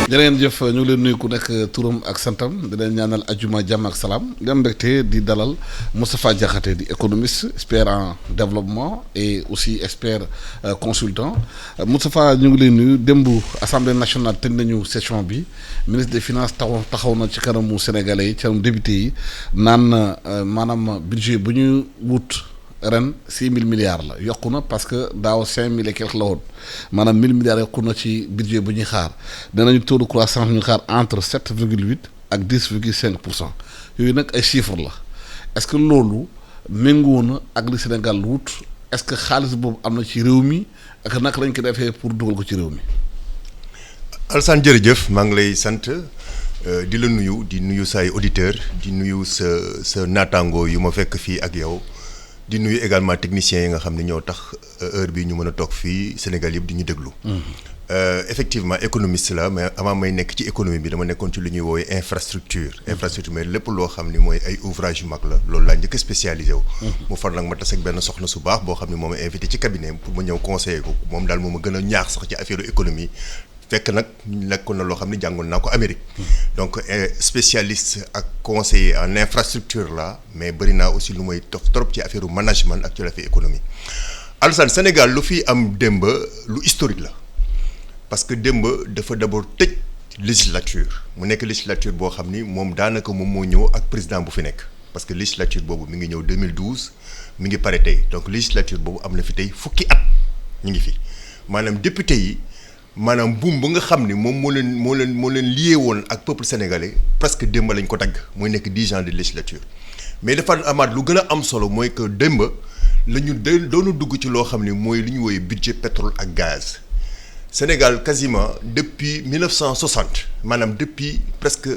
jërë ngeen jëf ñu ngi leen nuyu ku nekk turam ak santam di leen ñaanal ajuma jàmm ak salaam di am mbégte di dalal Moustapha Diakhaté di économiste expert en développement et aussi expert consultant Moustapha ñu ngi leen nuyu démb assemblée nationale tëj nañu session bi ministre des finances taxaw na ci kanamu sénégalais yi ci kanamu député yi naan maanaam budget bu ñu wut. ren 6 000 milliards la yokku na parce que daaw 5 000 et quelque la woon maanaam 1 000 milliards yokku na ci budget bu ñuy xaar danañu taux de croissance bu ñuy xaar entre 7,8 ak 10,5% yooyu nag ay chiffres la est-ce que loolu méngoo na ak li Sénégal wut est-ce que xaalis boobu am na ci réew mi ak naka lañ ko defee pour dugal ko ci réew mi. Alassane jërëjëf maa ngi lay sant di la nuyu di nuyu say auditeurs di nuyu sa naataango yu ma fekk fii ak yow. di nuyu également techniciens yi nga xam ne ñoo tax heure bi ñu mën a toog fii Sénégal yëpp di ñu déglu. Effectivement économiste la mais avant may nekk ci économie bi dama nekkoon ci lu ñuy woowee infrastructure. infrastructure mais lépp loo xam ni mooy ay ouvrage yu mag la loolu laa njëkk a spécialisé wu. mu far nag ma tas ak benn soxna su baax boo xam ne moom a invité ci cabinet pour ma ñëw conseiller ko moom daal moom a gën a ñaax sax ci affaire économie. fekk nag nekkoon na loo xam ne jàngoon naa ko Amérique donc spécialiste ak conseiller en infrastructure la mais bëri naa aussi lu may tof trop ci affaire management ak ci la fi économie Alassane Sénégal lu fi am démb lu historique la parce que démb dafa d'abord tëj législature mu nekk législature boo xam ni moom daanaka moom moo ñëw ak président bu fi nekk parce que législature boobu mi ngi ñëw 2012 mi ngi pare tey donc législature boobu am na fi tey fukki at ñu ngi fi maanaam député yi maanaam buum ba nga xam ni moom moo leen lié woon ak peuple sénégalais presque démb lañ ko dagg mooy nekk 10 ans de législature mais dafa amaat lu gën a am solo mooy que démb la ñu doonu dugg ci loo xam ni mooy li ñu woowee budget pétrole ak gaz Sénégal quasiment depuis 1960 maanaam depuis presque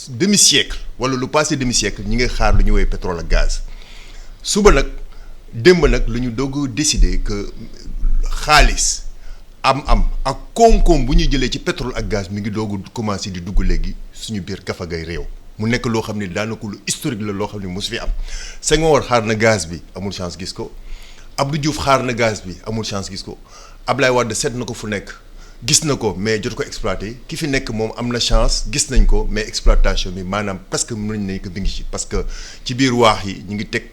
demi-siècle wala lu passé demi-siècle ñi ngay xaar lu ñu woowee pétrole ak gaz suba nag démb nag la ñu doog décider que xaalis am ak koom-koom bu ñuy jëlee ci pétrole ak gaz mi ngi doog a commencé di dugg léegi suñu biir gafagay réew mu nekk loo xam ne daanaka lu historique la loo xam ne mosu fi am Senghor xaar na gaz bi amul chance gis ko Abdou Diouf xaar na gaz bi amul chance gis ko Ablaye Wade seet na ko fu nekk gis na ko mais jot ko exploité ki fi nekk moom am na chance gis nañ ko mais exploitation bi maanaam presque mën nañ ko bi ngi ci parce que ci biir waax yi ñu ngi teg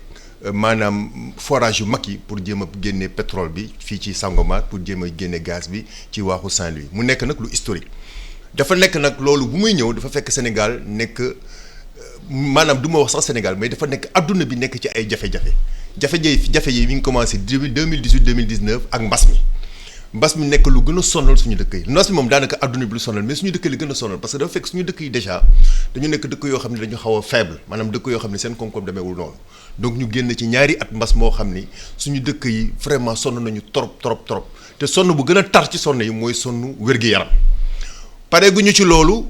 maanaam forage yu mag yi pour jéem a génne pétrole bi fii ci Sangomar pour jéem a génne gaz bi ci waaxu Saint-Louis mu nekk nag lu historique dafa nekk nag loolu bu muy ñëw dafa fekk Sénégal nekk maanaam du ma wax sax Sénégal mais dafa nekk adduna bi nekk ci ay jafe-jafe yi mi ngi commencé 2018 2019 ak mbas mi nekk lu gën a sonal suñu dëkk yi mbas mi moom daanaka adduna bi lu sonal mais suñu dëkk li gën a sonal parce que dafa fekk suñu dëkk yi déjà dañu nekk dëkk yoo xam ne dañu xaw a faible maanaam dëkk yoo xam ne seen koom-koom demeewul noonu donc ñu génn ci ñaari at mbas moo xam ni suñu dëkk yi vraiment sonn nañu trop te sonn bu gën a tar ci sonn yi mooy sonn wér-gi-yaram pareeguñu ci loolu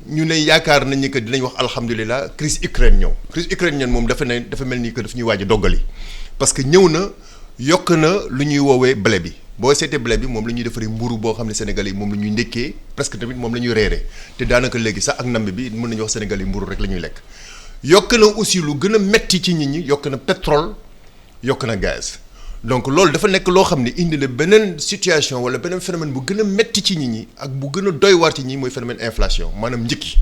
ñu ne yaakaar nañ ni que dinañ wax alhamdulilah crise Ukraine ñëw moom dafa mel ni que daf ñuy waaj a doggali parce que ñëw na yokk na lu ñuy woowee blé bi boo seetee blé bi moom la ñuy defaree mburu boo xam ne Sénégal yi moom la ñuy ndekkee presque tamit moom la ñuy reeree te daanaka léegi sax ak nambe bi mën nañu wax Sénégal yi mburu rek la ñuy lekk yokk na aussi lu gën a metti ci nit ñi yokk na pétrole yokk na gaz donc loolu dafa nekk loo xam ne indi na beneen situation wala beneen phénomène bu gën a metti ci nit ñi ak bu gën a doy waar ci ñi mooy phénomène inflation maanaam njëkki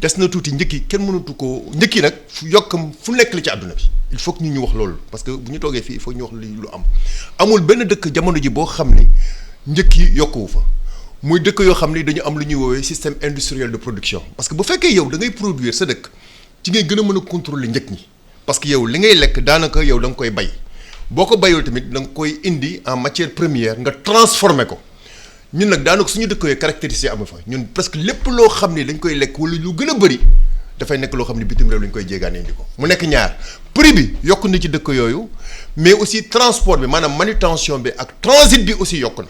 des na tuuti njëkki kenn mënatu ko njëkki nag yokkam fu nekk la ci àdduna bi il faut que ñu wax loolu parce que bu ñu toogee fii il faut ñu wax li lu am amul benn dëkk jamono ji boo xam ni njëkki yokkuwu fa muy dëkk yoo xam ni dañu am lu ñuy woowee système industriel de production parce que bu fekkee yow da ngay produire sa dëkk ci ngay gën a mën a contrôler njëkk ñi parce que yow li ngay lekk daanaka yow da nga koy bay boo ko bayul tamit da nga koy indi en matière première nga transformer ko ñun nag daanaka suñu dëkk yooyu caractéristique amu fa ñun presque lépp loo xam ni dañ koy lekk wala lu gën a bëri dafay nekk loo xam ne bitim réew lañ koy jéegaane indi ko mu nekk ñaar prix bi yokk na ci dëkk yooyu mais aussi transport bi maanaam manutention bi ak transit bi aussi yokk na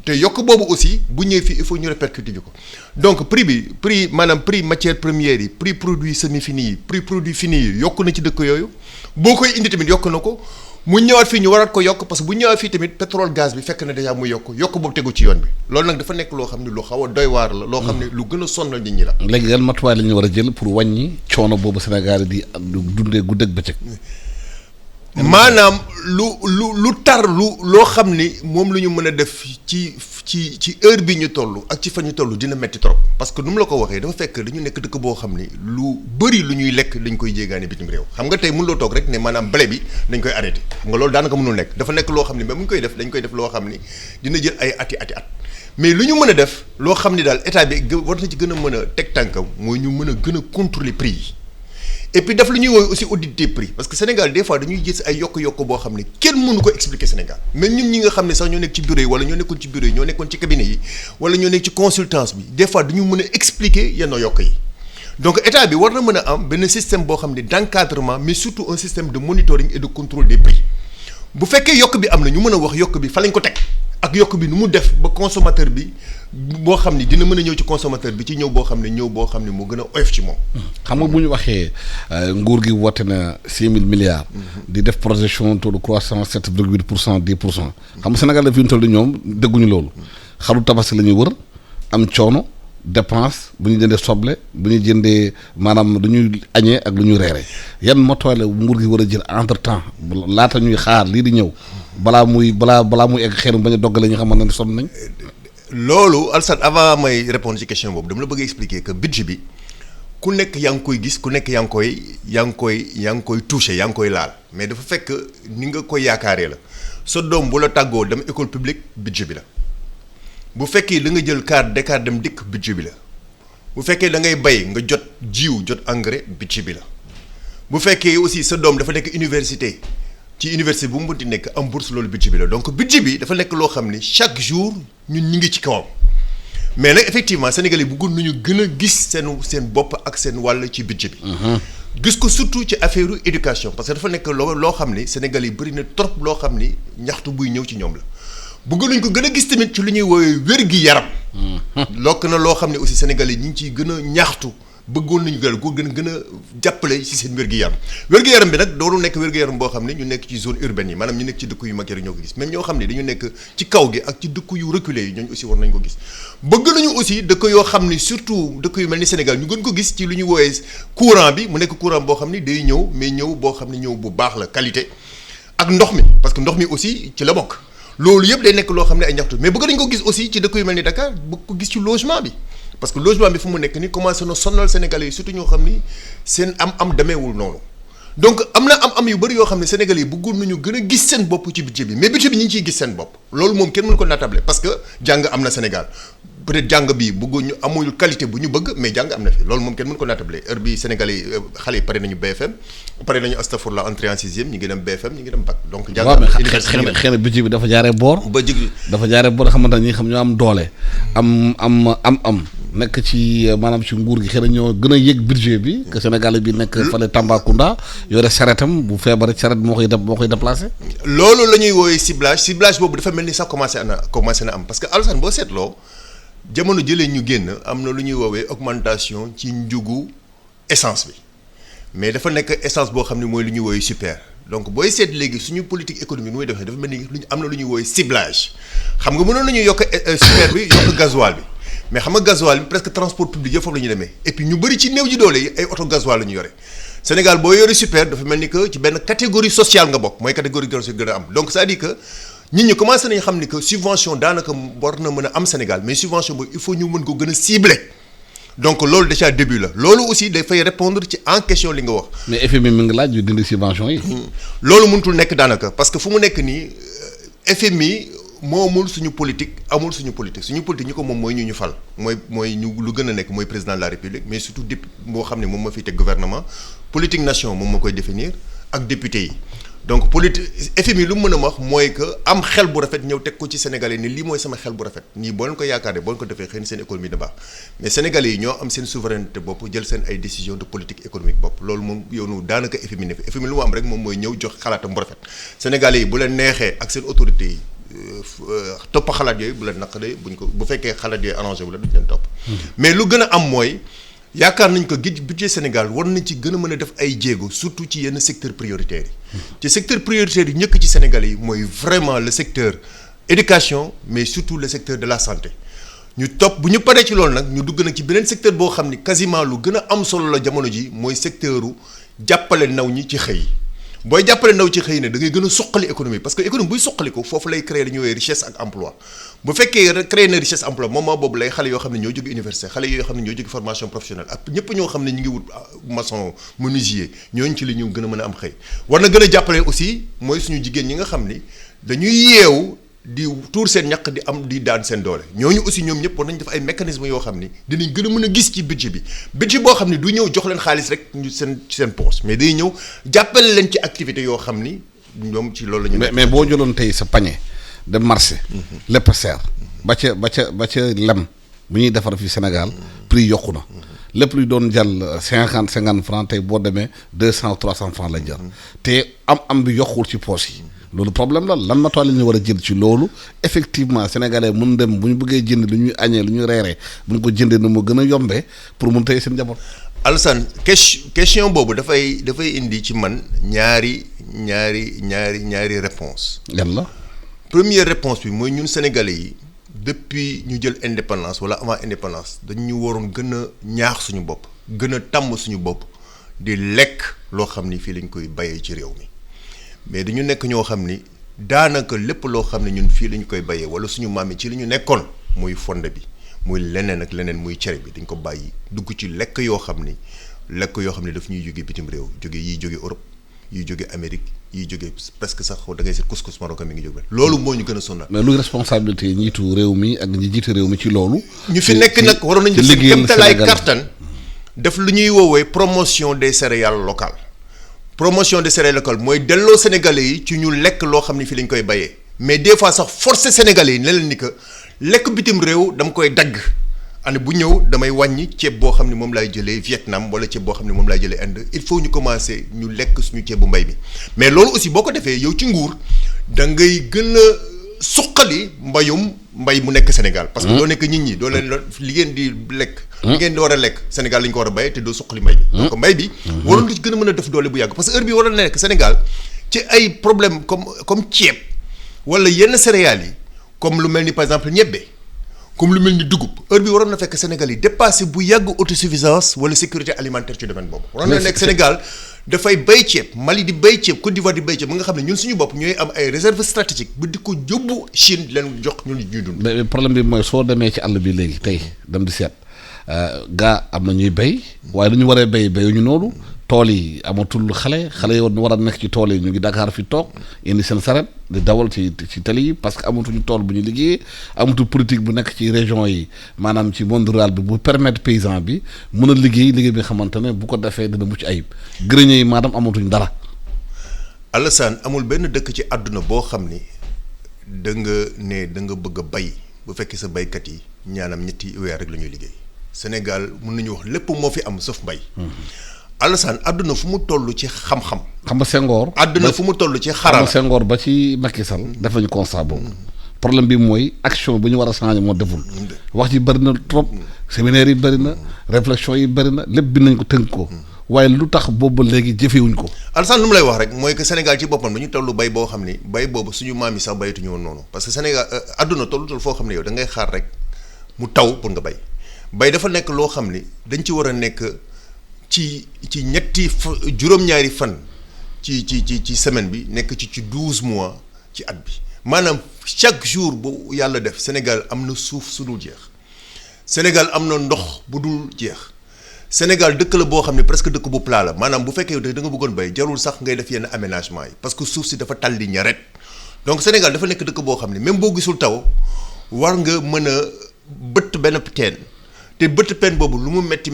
te yokk boobu aussi bu ñëwee fii il faut ñu répercuter ko donc prix matière première yi prix produit semi fini yi prix produit fini yi yokk na ci dëkk yooyu boo koy indi tamit yokk na ko mu ñëwaat fii ñu waraat ko yokk parce que bu ñëwaat fii tamit pétrole gaz bi fekk na déjà muy yokk boobu tegu ci yoon bi loolu nag dafa nekk loo xam ne lu xaw a doy waar la loo xam ne lu gën a sonnal nit ñi la. léegi yan matuwaay la ñu war a jël pour wàññi coono boobu Sénégal di dundee guddeeg bëccëg. maanaam lu tar loo xam ni moom lu ñu mën a def ci heure bi ñu toll ak ci fa ñu toll dina metti trop parce que nu mu la ko waxee dafa fekk dañu nekk dëkk boo xam ni lu bëri lu ñuy lekk dañ koy jéegaane bitim réew xam nga tey mënuloo toog rek ne maanaam blé bi dañ koy arrêté xam nga loolu daanaka mënul nekk dafa nekk loo xam ni même bu ñu koy def dañ koy def loo xam ni dina jël ay ati at mais lu ñu mën a def loo xam ni daal état bi war na ci gën a mën a teg tànkam mooy ñu mën a gën a contrôler prix yi et puis daf lu ñuy woowee aussi audit des prix parce que Sénégal des fois dañuy gis ay yokk-yokk boo xam ne kenn mënu ko expliquer Sénégal même ñun ñi nga xam ne sax ñoo nekk ci bureau yi wala ñoo nekkoon ci bureau yi ñoo nekkoon ci cabinet yi wala ñoo nekk ci consultance bi des fois duñu mën a expliquer yenn yokk yi donc état bi war na mën a am benn système boo xam ne d'encadrement mais surtout un système de monitoring et de contrôle des prix bu fekkee yokk bi am na ñu mën a wax yokk bi fa lañ ko teg ak yokk bi nu mu def ba consommateur bi boo xam ni dina mën a ñëw ci consommateur bi ci ñëw boo xam ne moo gën a oyof ci moom. xam nga bu ñu waxee nguur gi woote na 6 000 milliards. di def projection taux de croissance 7,8% 10%. xam nga Sénégal fi ñu toll ñoom dégguñu loolu. xaru tabaski la ñuy wër am coono dépense bu ñu jëndee soble bu ñu jëndee maanaam lu ñuy añee ak lu ñuy reere yan motuwaay la nguur gi war a jël entre temps laata ñuy xaar lii di ñëw balaa muy egg xëy na bañ a doggale ñi nga xamante ne sonn nañ. loolu Alassane avant may répondre ci question boobu dama la bëgg expliquer que budget bi ku nekk yaa ngi koy gis ku nekk yaa ngi koy touché yaa ngi koy laal mais dafa fekk ni nga koy yaakaaree la sa doom bu la tàggoo dem école publique budget bi la bu fekkee da nga jël carte d'écart dem dikk budget bi la bu fekkee da ngay bay nga jot jiw jot engrais budget bi la bu fekkee aussi sa doom dafa nekk université ci université bu mu mënti nekk am bourse loolu budget bi la donc budget bi dafa nekk loo xam ni chaque jour ñun ñi ngi ci kawam mais nag effectivement Sénégalais bëggoon nañu gën a gis seen bopp ak seen wàll ci budget bi. gis ko surtout ci affaire éducation parce que dafa nekk loo xam ni Sénégalais yi bëri na trop loo xam ni ñaxtu buy ñëw ci ñoom la bëgg nañ ko gën a gis tamit ci lu ñuy woowee wér-gi-yaram. lokk na loo xam ne aussi Sénégalais yi ñu ngi ciy gën a ñaxtu. bëggoon nañu ko gën a jàppale ci seen wér-gu-yaram wér-gu-yaram bi nag doolu nekk wér-gu-yaram boo xam ne ñu nekk ci zone urbaine yi maanaam ñu nekk ci dëkk yu mag yi ñoo ko gis même ñoo xam ne dañu nekk ci kaw gi ak ci dëkk yu reculé yi ñooñu aussi war nañ ko gis bëgg nañu aussi dëkk yoo xam ne surtout dëkk yu mel ni Sénégal ñu gën ko gis ci lu ñu wooyee courant bi mu nekk courant boo xam ne day ñëw mais ñëw boo xam ne ñëw bu baax la qualité ak ndox mi parce que ndox mi aussi ci la bokk loolu yëpp day nekk loo xam ne ay ñaxtu mais bëgg nañ ko gis aussi ci dëkk yu mel ni Dakar bëgg ko gis ci logement bi parce que logement bi fu mu nekk ni commencé na sonal Sénégalais yi surtout ñoo xam ni seen am demeewul noonu donc am na am yu bëri yoo xam ne Sénégalais yi bëggoon nañu gën a gis seen bopp ci budget bi mais budget bi ñu ngi ciy gis seen bopp loolu moom kenn mënu ko natable parce que jàng am na Sénégal peut-être jàng bi bëggoon ñu amul qualité bu ñu bëgg mais jàng am na fi loolu moom kenn mënu ko natable heure bi Sénégalais yi xale yi pare nañu BFM pare nañu astafurlah entrée en sixième ñu ngi dem BFM ñu ngi dem bac donc jàng xëy na budget bi dafa jaaree boor xamante ne ñi xam ñoo am doole am nekk ci maanaam ci nguur gi xëy na ñoo gën a yëg budget bi que Sénégal bi nekk fale Tambacounda yore saretam bu feebaree saret moo koy déplacé loolu la ñuy woowee ciblage boobu dafa mel ni sax commencé na am parce que Alassane boo seetloo jamono jëlee ñu génn am na lu ñuy woowee augmentation ci njugu essence bi mais dafa nekk essence boo xam ne mooy lu ñuy woowee super donc booy seet léegi suñu politique économique nu muy defee dafa mel ni am na lu ñuy woowee ciblage xam nga mënoon nañu yokk super bi yokk gasoil bi mais xam nga gasoil bi presque transport public yëpp foofu la ñu demee et puis ñu bëri ci néew ji doole yi ay oto gasoil la ñu yore Sénégal boo yore super dafa mel ni que ci benn catégorie sociale nga bokk mooy catégorie gën a am donc c'est-à-dire que nit ñi commencé nañu xam ni que subvention daanaka war na mën a am Sénégal mais subvention boobu il faut ñu mën ko gën a cibler donc loolu déjà début la loolu aussi dafay répondre ci en question li nga wax. mais FMI mi ngi laaj yu dindi subvention yi. loolu mënutul nekk daanaka parce que fu mu nekk nii FMI moomul suñu politique amul suñu politique ñi ko moom mooy ñu fal mooy ñu lu gën a nekk mooy président de la République mais surtout député boo xam ne moom ma fiy teg gouvernement politique nation moom ma koy définir ak député yi. donc FMI lu mu mën a wax mooy que am xel bu rafet ñëw teg ko ci Sénégalais ni lii mooy sama xel bu rafet nii boo leen ko yaakaaree boo leen ko defee xëy na seen économie da baax mais Sénégalais yi ñoo am seen souveraineté bopp jël seen ay décision de politique économique bopp loolu moom yow nu daanaka FMI ne fi FMI lu mu am rek moom mooy ñëw jox xalaatam bu rafet Sénégalais yi bu leen neexee ak seen autorités yi topp xalaat yooyu bu leen naqaree bu fekkee xalaat yooyu arrangé bu la duñ leen topp mais lu gën a am mooy yaakaar nañ ko budget Sénégal war nañ ci gën a mën a def ay jéego surtout ci yenn secteur prioritaires yi ci secteur prioritaire yi ñëkk ci Sénégal yi mooy vraiment le secteur éducation mais surtout le secteur de la santé ñu topp bu ñu paree ci loolu nag ñu dugg nag ci beneen secteur boo xam ni quasiment lu gën a am solo la jamono ji mooy secteuru jàppale ndaw ñi ci xëy booy jàppale ndaw ci xëy na da ngay gën a suqali économie parce que économie buy suqali ko foofu lay créer li ñuy woowee richesse ak emploi bu fekkee créer na richesse emploi moment boobu lay xale yoo xam ne ñoo jóge université xale yoo xam ne ñoo jóge formation professionnelle ak ñëpp ñoo xam ne ñu ngi wut maçon menuisier ñooñu ci li ñu gën a mën a am xëy war na gën a jàppale aussi mooy suñu jigéen ñi nga xam ni dañuy yeewu di tuur seen ñaq di am di daan seen doole ñooñu aussi ñoom ñëpp war nañ def ay mécanismes yoo xam ni dinañ gën a mën a gis ci budget boo xam ni du ñëw jox leen xaalis rek ñu seen poche mais day ñëw jàppale leen ci activité yoo xam ni ñoom ci loolu la ñu. mais boo jëloon tey sa panier de marché. lépp seer. ba ca lem bu ñuy defar fii Sénégal prix yokku na. lépp luy doon jàll 50 francs tey boo demee 200 300 francs la jar te am bi yokkul ci poche yi. loolu problème la lan matuwaay la ñu war a jël ci loolu effectivement sénégalais mun dem bu ñu bëggee jënd lu ñuy añee lu ñuy reeree bu ñu ko jëndee nu mu gën a yombee pour mun tey seen njaboot. Alassane question boobu dafay indi ci man ñaari réponse yan la. première réponse bi mooy ñun sénégalais yi depuis ñu jël indépendance wala avant indépendance dañu waroon gën a ñaax suñu bopp gën a tàmm suñu bopp di lekk loo xam ni fii lañ koy bayee ci réew mi. mais dañu nekk ñoo xam ni daanaka lépp loo xam ne ñun fii la ñu koy bayee wala suñu maam yi ci li ñu nekkoon muy fonde bi muy leneen ak leneen muy cere bi dañ ko bàyyi dugg ci lekk yoo xam ni daf ñuy jóge bitim réew yiy jóge Europe yiy jóge Amérique yiy jóge presque sax da ngay seet couscous marocain mi ngi jóge loolu moo ñu gën a sonal. mais luy responsabilité njiitu réew mi ak ñi jiite réew mi ci loolu. ñu fi nekk nag waroon nañu gis kéemtalaay kattan def lu ñuy woowee promotion des céréales locales. promotion de céréales locales mooy delloo sénégalais yi ci ñu lekk loo xam ne fii lañ koy bayee mais des fois sax forcer sénégalais yi ne leen ni que lekk bitim réew dama koy dagg année bu ñëw damay wàññi ceeb boo xam ne moom laay jëlee Vietnam wala ceeb boo xam ne moom laay jëlee Inde il faut ñu commencer ñu lekk suñu ceebu mbay mi mais loolu aussi boo ko defee yow ci nguur da ngay gën a suqali mbay mu nekk Sénégal. parce que doo nekk nit ñi doo leen li ngeen di lekk. li ngeen di war a lekk Sénégal la ñu ko war a béyee te doo suqali mbay bi. donc mbay bi. waroon na ci gën a mën a def doole bu yàgg parce que heure bi waroon na nekk Sénégal ci ay problème comme ceeb wala yenn céréales yi comme lu mel ni par exemple ñebbe comme lu mel ni dugub heure bi waroon na fekk Sénégal yi dépassé bu yàgg autosuffisance wala sécurité alimentaire ci domaine boobu. waroon na nekk Sénégal dafay béy ceeb Mali di béy ceeb Côte d'Ivoire di béy ceeb ba nga xam ne ñun suñu bopp ñooy am ay réserves stratégiques bu di ko yóbbu Chine leen jox ñun ñuy dund. mais problème bi mooy soo demee ci àll bi léegi tey dem di seet gaa am na ñuy béy waaye lu ñu waree béyuñu noonu tool yi amatul xale yi war a nekk ci tool yi ñu ngi Dakar fi toog indi seen saret di dawal ci tali yi parce que amatuñu tool bu ñu liggéeyee amatul politique bu nekk ci région yi maanaam ci monde rural bi bu permettre paysan bi mën a liggéey bi nga xamante ne bu ko defee dina mucc ayib grenier yi maanaam amatuñ dara. Alassane amul benn dëkk ci àdduna boo xam ni da nga bëgg a bay bu fekkee sa baykat yi ñaanam ñetti weer rek la ñuy liggéey Sénégal mën nañu wax lépp moo fi am sauf mbay. Alassane àdduna fu mu toll ci xam-xam. xam nga Senghor. àdduna fu mu toll ci xarala. xam nga Senghor ba ci Macky Sall def nañu constat boobu. problème bi mooy action bu ñu war a changer moo deful. wax ji bëri na trop. séminaire yi bëri na. réflexion yi bëri na lépp bi nañ ko tënk ko. waaye lu tax boobu ba léegi jëfewuñ ko. Alassane lu mu lay wax rek mooy que Sénégal ci boppam dañu tollu bay boo xam ni bay boobu suñu maam yi sax bayatuñu woon noonu parce que Sénégal àdduna tollu foo xam ne yow da ngay xaar rek mu taw pour nga bay dafa nekk loo xam ni dañ ci war a nekk. ci juróom-ñaari fan ci semaine bi nekk ci 12 mois ci at bi maanaam chaque jour bu yàlla def Sénégal am na suuf su dul jeex Sénégal am na ndox bu dul jeex Sénégal dëkk la boo xam ne presque dëkk bu plat la maanaam bu fekkee da nga bëggoon bay jarul sax ngay def yenn aménagement yi parce que suuf si dafa talli ñaret donc Sénégal dafa nekk dëkk boo xam ne même boo gisul taw war nga mën a bëtt benn teen te bëtt pen boobu lu mu métti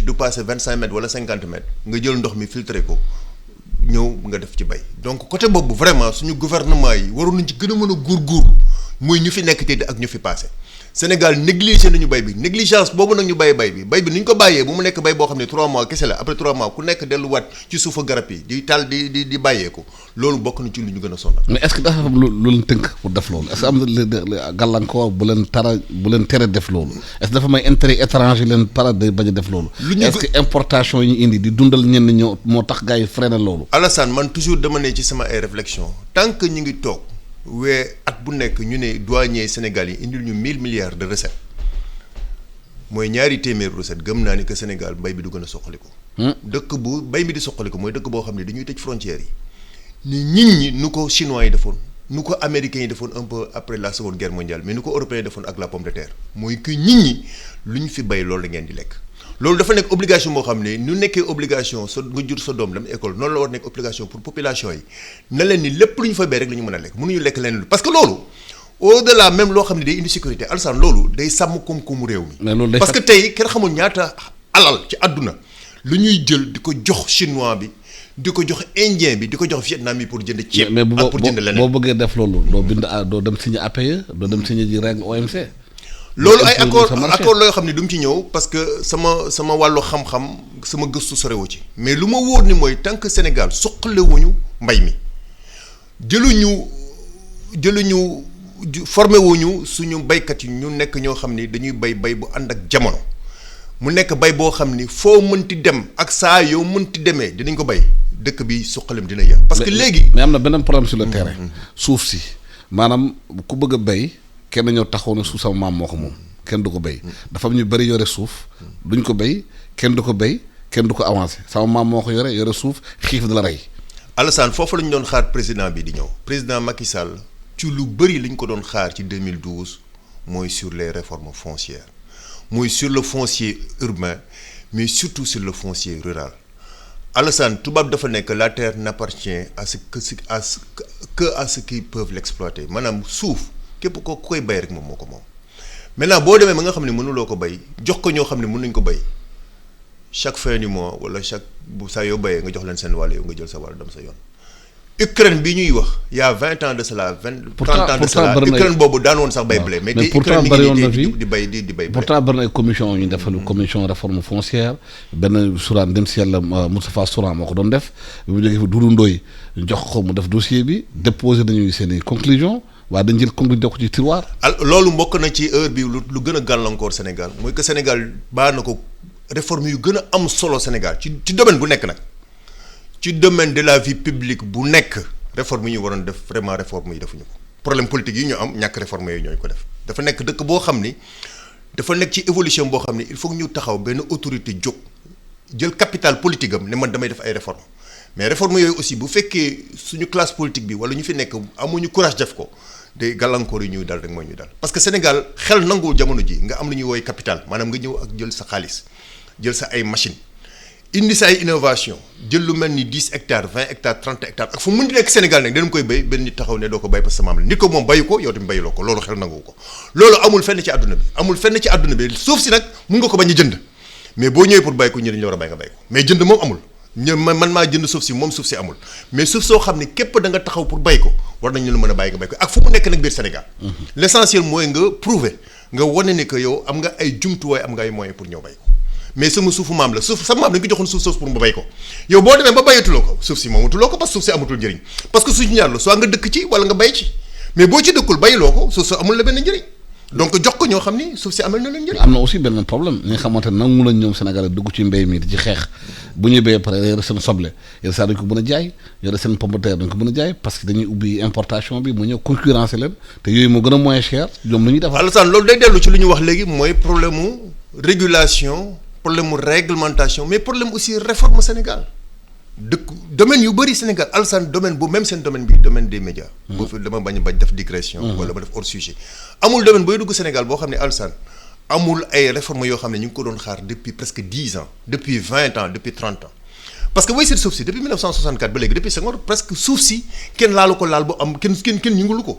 du passé 25 mètres wala 50 mètres nga jël ndox mi filtré ko ñëw nga def ci bay donc côté boobu vraiment suñu gouvernement yi waroon nañ ci gën a mën a góorgóorlu muy ñu fi nekk te ak ñu fi passé Sénégal négligé nañu bay bi négligence boobu nag ñu bay bi ni ñu ko bàyyee bu mu nekk bay boo xam ne 3 mois kese la après 3 mois ku nekk delluwaat ci suufa garab yi di taal di bàyyee ko loolu bokk na ci lu ñu gën a sonal. mais est-ce que dafa am lu leen tënk pour def loolu est-ce que am na gàllankoor bu leen tere def loolu est-ce que dafa may intérêt étranger leen para de bañ a def loolu. est-ce que importation yi ñu indi di dundal ñenn ñoo moo tax gars yi freiné loolu. Alassane man toujours dama ne ci sama ay réflexion tant que ñu ngi toog. at bu nekk ñu ne douanier Sénégal yi indil ñu 1000 milliards de recettes mooy ñaari téeméer recette gëm naa ni que Sénégal mbay bi du gën a soqaliku. dëkk bu mbay mi di soqaliku mooy dëkk boo xam ne dañuy tëj frontières yi ni nit ñi nu ko chinois yi defoon nu ko américains yi defoon un peu après la seconde guerre mondiale mais nu ko européens yi defoon ak la pomme de terre mooy que nit ñi lu ñu fi bay loolu la ngeen di lekk. loolu dafa nekk obligation boo xam ne nu nekkee obligation sa nga jur sa doom dem école noonu la war nekk obligation pour population yi na leen ni lépp lu ñu fa bay rek la ñu mën a lekk mënuñu lekk leen parce que loolu au delà même loo xam ne day indi sécurité alsaan loolu day sàmm koom-koomu réew mi. parce que tey kenn xamul ñaata alal ci àdduna lu ñuy jël di ko jox chinois bi di ko jox indien bi di ko jox vietnam yi pour jënd ceeb. ak pour jënd leneen mais boo bëggee def loolu doo bind doo dem signé APE doo dem signé ji règle OMC. loolu ay accord loo xam ne du mu ci ñëw parce que sama wàllu xam-xam sama gëstu sorewu ci mais lu ma wóor ni mooy tant que Sénégal suqalewuñu mbay mi jëluñu formé wuñu suñu baykat yi ñu nekk ñoo xam ni dañuy bay bu ànd ak jamono mu nekk bay boo xam ni foo mënti dem ak saa yoo mënti demee dinañ ko bay dëkk bi suqalem dina yem. parce que léegi mais am na beneen problème sur le terrain. suuf si maanaam ku bëgg a bay kenn ñëw taxaw na suuf sama maam moo ko moom kenn du ko bay dafa am ñu bëri yore suuf duñ ko bay kenn du ko bay kenn du ko avancé sama maam moo ko yore suuf xiif da la rey. Alassane foofu la ñu doon xaar président bi di ñëw président Macky Sall ci lu bëri li ñu ko doon xaar ci 2012 mooy sur les réformes foncières mooy sur le foncier urbain mais surtout sur le foncier rural. Alassane tubaab dafa nekk la terre n'appartient à ceux qui peuvent l'exploiter maanaam suuf képp ko koy bay rek moom moo ko moom. maintenant boo demee ba nga xam ne mënuloo ko bay jox ko ñoo xam ne mën nañ ko bay chaque fin du mois wala chaque bu saa yoo bayee nga jox leen seen wàll yow nga jël sa wàll dem sa yoon. Ukraine bi ñuy wax y a 20 ans de cela 30 ans de cela Ukraine boobu daan woon sax bay blé. mais tey Ukraine mi ngi di bay di bay blé. pourtant bari na ay commission ñu defal commission réforme foncière benn Sourane dem si yàlla Moustapha Sourane moo ko doon def bi mu jógee fi Doudou Ndoye jox ko mu def dossier bi déposé nañu seen i conclusion waaye dañ jël conclusion ko ci tiroir. loolu mbokk na ci heure bi lu gën a gàllankoor Sénégal mooy que Sénégal baax na ko réforme yu gën a am solo Sénégal ci domaine bu nekk nag. ci domaine de la vie publique bu nekk réforme yi ñu waroon def vraiment réforme yi defuñu ko problème politique yi ñu am ñàkk réforme yooyu ñooy ko def dafa nekk dëkk boo xam ni dafa nekk ci évolution boo xam ni il faut que ñu taxaw benn autorité jóg jël capital politique am ne man damay def ay réforme mais réforme yooyu aussi bu fekkee suñu classe politique bi wala ñu fi nekk amuñu courage def ko day gàllankoor yi ñuy dal rek mooy ñu dal parce que Sénégal xel nanguwul jamono ji nga am lu ñuy woowee capital maanaam nga ñëw ak jël sa xaalis jël sa ay machine indi sa ay innovation jël lu mel ni 10 hectares 20 hectares 30 hectares ak fu mu mën di nekk Sénégal nag dañ koy béy benn nit taxaw ne doo ko béy parce que maam la nit ko moom bayu ko yow tamit bayuloo ko loolu xel nangu ko loolu amul fenn ci àdduna bi suuf si nag mun nga ko bañ a jënd mais boo ñëwee pour bay ko ñu dañu la war a bay nga bay ko mais jënd moom amul man maa jënd suuf si moom suuf si amul mais suuf soo xam ne képp da nga taxaw pour bay ko war nañu la mën a bàyyi nga bay ko ak fu mu nekk nag biir Sénégal l'essentiel mooy nga prouver nga wane ne que yow am nga ay jumtuwaay am nga ay moyens pour ñëw bay ko mais sama suufu maam la suuf sama maam dañ ko joxoon suuf soosu pour mu bay ko yow boo demee ba bayatuloo ko suuf si moomatuloo ko parce que suuf si amatul njëriñ parce que suuf ñaar la soit nga dëkk ci wala nga bay ci mais boo ci dëkkul bayiloo ko suuf si amul la benn njëriñ donc jox ko ñoo xam ni suuf si amal na leen njëriñ. am na aussi benn problème ñi nga xamante ne nangu lañ ñoom Sénégal dugg ci mbéy mi di ci xeex bu ñuy béyee pare yore seen soble yore saa dañ ko mën a jaay yore seen pomme de terre dañ ko mën a jaay parce que dañuy ubbi importation bi mu ñëw concurrencer leen te yooyu moo gën a moins cher ñoom lu ñuy defar. Alassane loolu day dellu ci lu ñu wax léegi mooy problème mu régulation problème mu réglementation mais problème aussi réforme Sénégal dëkk domaine yu bëri Sénégal Alassane domaine bu même seen domaine bi domaine des médias. boo fi dama bañ def digression. wala ma def hors sujet. amul domaine booy dugg Sénégal boo xam ne Alassane amul ay réformes yoo xam ne ñu ngi ko doon xaar depuis presque 10 ans depuis 20 ans depuis 30 ans parce que booy seet suuf si depuis 1964 ba léegi depuis Senghor presque suuf si kenn laalu ko laal bu am kenn yëngulu ko.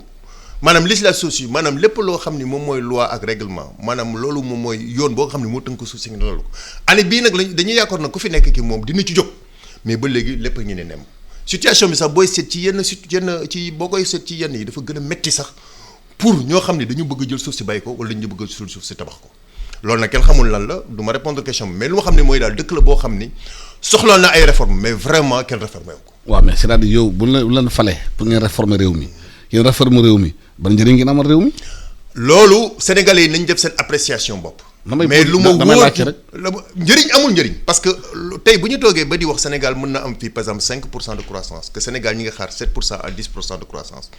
maanaam législation suuf si maanaam lépp loo xam ni moom mooy loi ak règlement maanaam loolu moom mooy yoon boo xam ne moo tënk ko suuf si nga loolu ko année bii nag lañ dañuy yaakaar nag ku fi nekk ki moom dina ci jóg mais ba léegi lépp ñu ne nem situation bi sax booy seet ci yenn ci boo koy seet ci yenn yi dafa gën a metti sax pour ñoo xam ne dañu bëgg a jël suuf si bàyyi ko wala dañu bëgg a jël suuf si tabax ko loolu nag kenn xamul lan la du ma répondre question bi mais lu ma xam ne mooy daal dëkk la boo xam ni soxla na ay réforme mais vraiment kenn réformé wu ko. waaw mais c'est-à-dire yow bu leen fale pour ngeen réformer réew mi yéen réforme réew mi ban njëriñ ngeen amal réew mi. loolu sénégalais yi nañ def seen appréciation bopp. mais lu ma wóor njëriñ amul njëriñ. parce que tey bu ñu toogee ba di wax Sénégal mën na am fii par exemple 5% de croissance que Sénégal ñi nga xaar 7% à 10% de croissance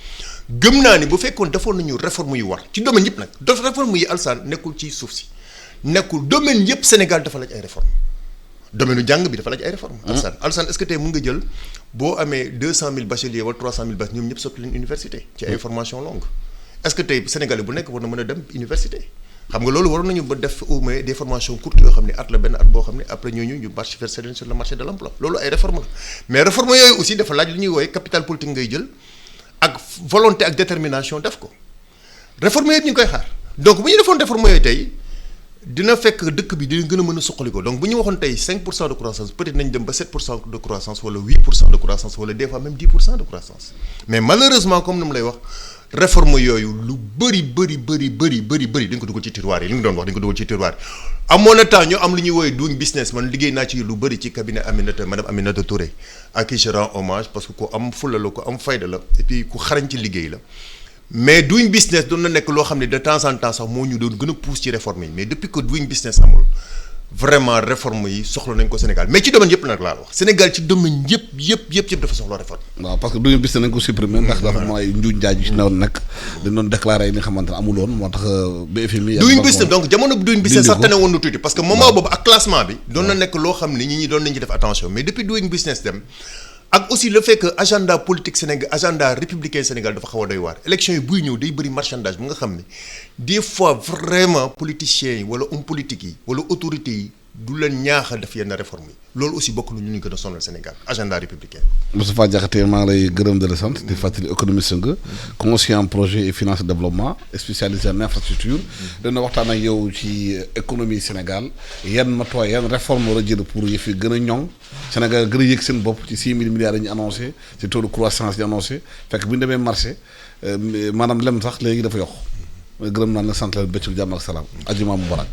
gëm naa ni bu fekkoon defoon nañu réforme yu war ci domaine yëpp nag réforme yi Alassane nekkul ci suuf si nekkul domaine yëpp Sénégal dafa laaj ay réforme domaine jàng bi dafa laaj ay réformes. Alassane est-ce que tey mun nga jël boo amee 200 000 bacheliers wala 300 000 bacheliers ñoom ñëpp sotti leen université. ci ay formation longue est-ce que tey Sénégalais bu nekk war na mën a dem université. xam nga loolu waroon nañu ba def au moins des formations courtes yoo xam ne at la benn at boo xam ne après ñooñu ñu marché verser leen sur le marché de l'emploi loolu ay réformes la mais réformes yooyu aussi dafa laaj li ñuy woowee capital politique ngay jël ak volonté ak détermination def ko réformes yooyu ñu ngi koy xaar donc bu ñu defoon réformes yooyu tey dina fekk dëkk bi dina gën a mën a suqali ko donc bu ñu waxoon tey 5% de croissance peut-être nañ dem ba 7% de croissance wala 8% de croissance wala des fois même 10% de croissance mais malheureusement comme ni mu lay wax réforme yooyu lu bëri dañ ko dugal ci tiroir yi li nga doon wax dañ ko dugal ci tiroir yi amoon na temps ñu am lu ñuy woowee doing business man liggéey naa ci lu bëri ci cabinet madame Aminata Touré à qui je rends hommage parce que ku am fulla la ku am fayda la et puis ku xarañ ci liggéey la mais doing business doon na nekk loo xam ne de temps en temps sax moo ñu doon gën a pousse ci réforme yi mais depuis que doing business amul vraiment réforme yi soxla nañ ko Sénégal mais ci domaine yëpp nag laa wax Sénégal ci domaine yëpp dafa soxla réforme. waaw parce que doing business nañ ko supprimer ndax dafa am ay njuuj njaaj yu ci newoon nag dañ doon déclaré yi nga xamante ne amul woon moo tax BFMI. doing business donc jamono doing business sax tane woon na tuuti parce que moment boobu ak classement bi. doon na nekk loo xam ne ñi doon nañ ci def attention mais depuis doing business dem. ak aussi le fait que agenda politique Sénégal agenda républicain Sénégal dafa xaw a doy waar élection yi buy ñëw day bëri marchandage bu nga xam ne des fois vraiment politiciens yi wala hommes politiques yi wala autorités yi du leen ñaax a def yenn réformes yi loolu aussi bokk na ñu gën a sonal Sénégal agenda républicain. Moustapha Diakhaté maa ngi lay gërëm de la sant di fàttali économiste nga conscient projet et finance développement spécialisé en infrastructure dana waxtaan ak yow ci économie Sénégal yan matuwaay yan réforme war a jël pour yëf yi gën a ñoŋ Sénégal gën a yëg seen bopp ci 6 000 milliards yi ñu annoncé ci taux de croissance yi annoncé fekk bu ñu demee marché maanaam lem sax léegi dafa yokk gërëm naa la sant la bëccëg jàmm ak salaam ajuma mubarak